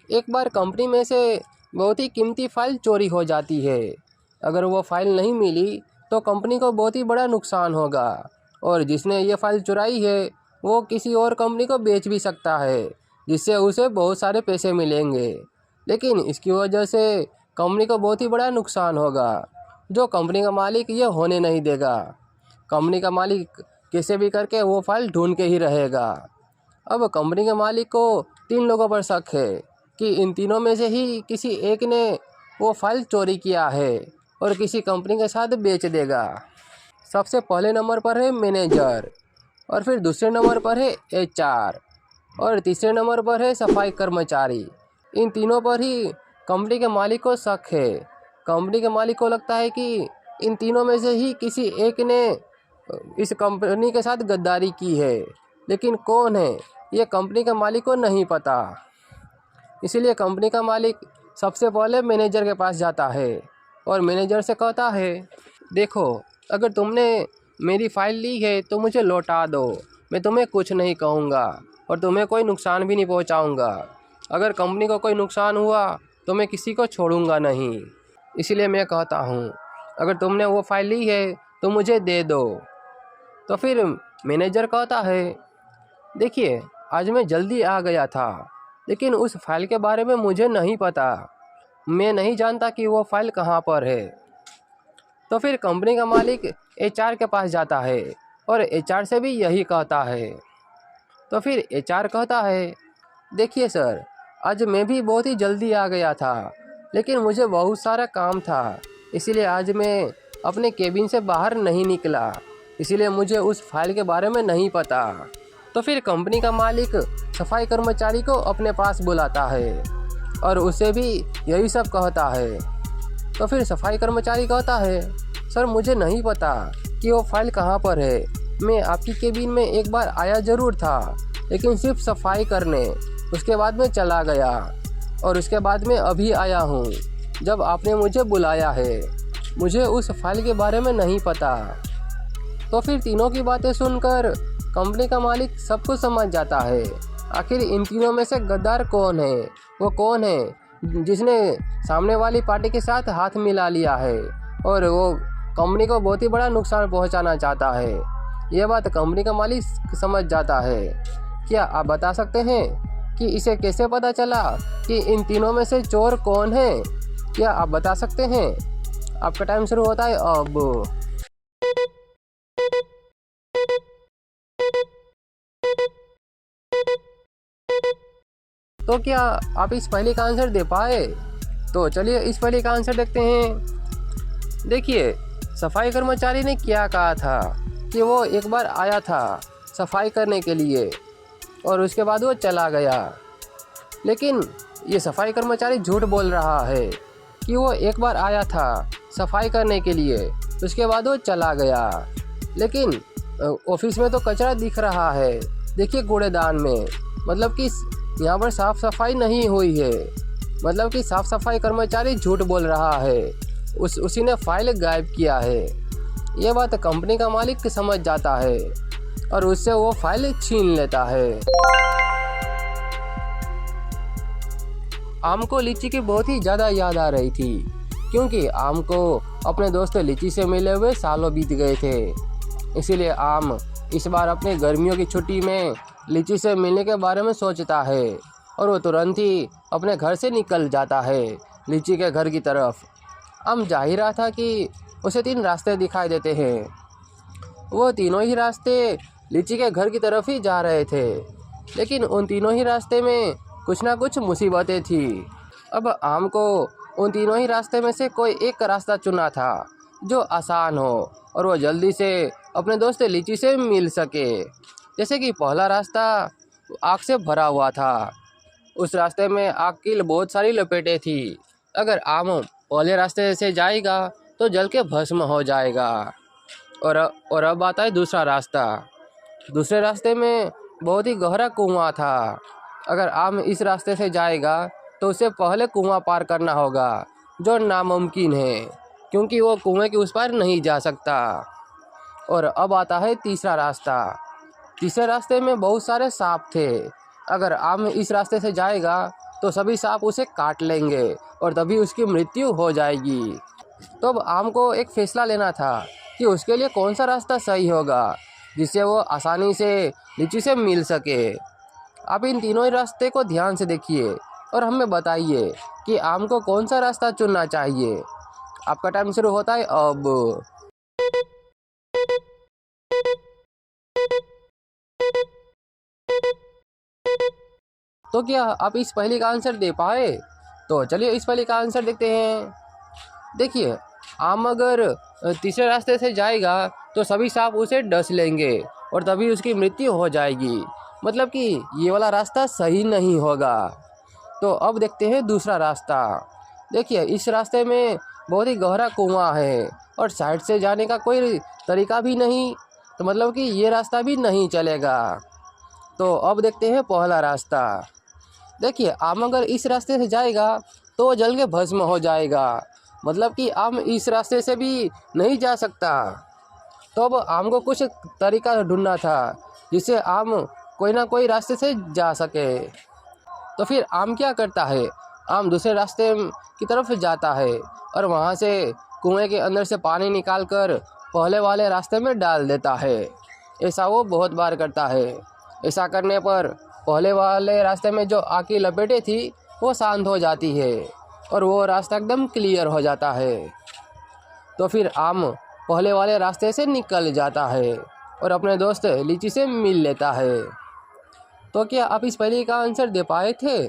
एक बार कंपनी में से बहुत ही कीमती फ़ाइल चोरी हो जाती है। अगर वो फ़ाइल नहीं मिली तो कंपनी को बहुत ही बड़ा नुकसान होगा और जिसने ये फ़ाइल चुराई है वो किसी और कंपनी को बेच भी सकता है, जिससे उसे बहुत सारे पैसे मिलेंगे। लेकिन इसकी वजह से कंपनी को बहुत ही बड़ा नुकसान होगा, जो कंपनी का मालिक ये होने नहीं देगा। कंपनी का मालिक कैसे भी करके वो फ़ाइल ढूंढ के ही रहेगा। अब कंपनी के मालिक को 3 लोगों पर शक है कि इन तीनों में से ही किसी एक ने वो फ़ाइल चोरी किया है और किसी कंपनी के साथ बेच देगा। सबसे पहले नंबर पर है मैनेजर, और फिर दूसरे नंबर पर है एचआर, और तीसरे नंबर पर है सफाई कर्मचारी। इन तीनों पर ही कंपनी के मालिक को शक है। कंपनी के मालिक को लगता है कि इन तीनों में से ही किसी एक ने इस कंपनी के साथ गद्दारी की है, लेकिन कौन है ये कंपनी के मालिक को नहीं पता। इसलिए कंपनी का मालिक सबसे पहले मैनेजर के पास जाता है और मैनेजर से कहता है, देखो, अगर तुमने मेरी फ़ाइल ली है तो मुझे लौटा दो। मैं तुम्हें कुछ नहीं कहूँगा और तुम्हें कोई नुकसान भी नहीं पहुँचाऊँगा। अगर कंपनी को कोई नुकसान हुआ तो मैं किसी को छोड़ूंगा नहीं। इसलिए मैं कहता हूँ, अगर तुमने वो फ़ाइल ली है तो मुझे दे दो। तो फिर मैनेजर कहता है, देखिए, आज मैं जल्दी आ गया था, लेकिन उस फाइल के बारे में मुझे नहीं पता। मैं नहीं जानता कि वो फाइल कहाँ पर है। तो फिर कंपनी का मालिक एचआर के पास जाता है और एचआर से भी यही कहता है। तो फिर एचआर कहता है, देखिए सर, आज मैं भी बहुत ही जल्दी आ गया था, लेकिन मुझे बहुत सारा काम था, इसीलिए आज मैं अपने केबिन से बाहर नहीं निकला, इसीलिए मुझे उस फाइल के बारे में नहीं पता। तो फिर कंपनी का मालिक सफाई कर्मचारी को अपने पास बुलाता है और उसे भी यही सब कहता है। तो फिर सफाई कर्मचारी कहता है, सर, मुझे नहीं पता कि वो फाइल कहाँ पर है। मैं आपकी केबिन में एक बार आया ज़रूर था, लेकिन सिर्फ सफाई करने। उसके बाद मैं चला गया और उसके बाद मैं अभी आया हूँ जब आपने मुझे बुलाया है। मुझे उस फाइल के बारे में नहीं पता। तो फिर तीनों की बातें सुनकर कंपनी का मालिक सब कुछ समझ जाता है। आखिर इन तीनों में से गद्दार कौन है? वो कौन है जिसने सामने वाली पार्टी के साथ हाथ मिला लिया है और वो कंपनी को बहुत ही बड़ा नुकसान पहुंचाना चाहता है। ये बात कंपनी का मालिक समझ जाता है। क्या आप बता सकते हैं कि इसे कैसे पता चला कि इन तीनों में से चोर कौन है? क्या आप बता सकते हैं? आपका टाइम शुरू होता है अब। तो क्या आप इस पहले का आंसर दे पाए? तो चलिए इस पहले का आंसर देखते हैं। देखिए, सफाई कर्मचारी ने क्या कहा था कि वो एक बार आया था सफाई करने के लिए और उसके बाद वो चला गया। लेकिन ये सफाई कर्मचारी झूठ बोल रहा है कि वो एक बार आया था सफाई करने के लिए, उसके बाद वो चला गया। लेकिन ऑफिस में तो कचरा दिख रहा है, देखिए कूड़ेदान में, मतलब कि यहाँ पर साफ़ सफाई नहीं हुई है। मतलब कि साफ़ सफाई कर्मचारी झूठ बोल रहा है, उसी ने फाइल गायब किया है। ये बात कंपनी का मालिक समझ जाता है और उससे वो फाइल छीन लेता है। आम को लीची की बहुत ही ज़्यादा याद आ रही थी, क्योंकि आम को अपने दोस्त लीची से मिले हुए सालों बीत गए थे। इसीलिए आम इस बार अपने गर्मियों की छुट्टी में लीची से मिलने के बारे में सोचता है और वो तुरंत ही अपने घर से निकल जाता है लीची के घर की तरफ। आम जा ही रहा था कि उसे 3 रास्ते दिखाई देते हैं। वो तीनों ही रास्ते लीची के घर की तरफ ही जा रहे थे, लेकिन उन तीनों ही रास्ते में कुछ ना कुछ मुसीबतें थी। अब आम को उन तीनों ही रास्ते में से कोई एक रास्ता चुना था जो आसान हो और वो जल्दी से अपने दोस्त लीची से मिल सके। जैसे कि पहला रास्ता आग से भरा हुआ था। उस रास्ते में आग की बहुत सारी लपेटें थी। अगर आम पहले रास्ते से जाएगा तो जल के भस्म हो जाएगा। और अब आता है दूसरा रास्ता। दूसरे रास्ते में बहुत ही गहरा कुआं था। अगर आम इस रास्ते से जाएगा तो उसे पहले कुआं पार करना होगा, जो नामुमकिन है क्योंकि वो कुएं के उस पार नहीं जा सकता। और अब आता है तीसरा रास्ता। तीसरे रास्ते में बहुत सारे सांप थे। अगर आम इस रास्ते से जाएगा तो सभी सांप उसे काट लेंगे और तभी उसकी मृत्यु हो जाएगी। तो अब आम को एक फैसला लेना था कि उसके लिए कौन सा रास्ता सही होगा जिससे वो आसानी से लीची से मिल सके। आप इन तीनों ही रास्ते को ध्यान से देखिए और हमें बताइए कि आम को कौन सा रास्ता चुनना चाहिए। आपका टाइम शुरू होता है अब। तो क्या आप इस पहेली का आंसर दे पाए? तो चलिए इस पहेली का आंसर देखते हैं। देखिए, आम अगर तीसरे रास्ते से जाएगा तो सभी सांप उसे डस लेंगे और तभी उसकी मृत्यु हो जाएगी। मतलब कि ये वाला रास्ता सही नहीं होगा। तो अब देखते हैं दूसरा रास्ता। देखिए, इस रास्ते में बहुत ही गहरा कुआं है और साइड से जाने का कोई तरीका भी नहीं, तो मतलब कि ये रास्ता भी नहीं चलेगा। तो अब देखते हैं पहला रास्ता। देखिए, आम अगर इस रास्ते से जाएगा तो वो जल के भस्म हो जाएगा। मतलब कि आम इस रास्ते से भी नहीं जा सकता। तो अब आम को कुछ तरीका ढूंढना था जिससे आम कोई ना कोई रास्ते से जा सके। तो फिर आम क्या करता है, आम दूसरे रास्ते की तरफ जाता है और वहाँ से कुएं के अंदर से पानी निकाल कर पहले वाले रास्ते में डाल देता है। ऐसा वो बहुत बार करता है। ऐसा करने पर पहले वाले रास्ते में जो आग की लपेटें थी वो शांत हो जाती है और वो रास्ता एकदम क्लियर हो जाता है। तो फिर आम पहले वाले रास्ते से निकल जाता है और अपने दोस्त लीची से मिल लेता है। तो क्या आप इस पहेली का आंसर दे पाए थे?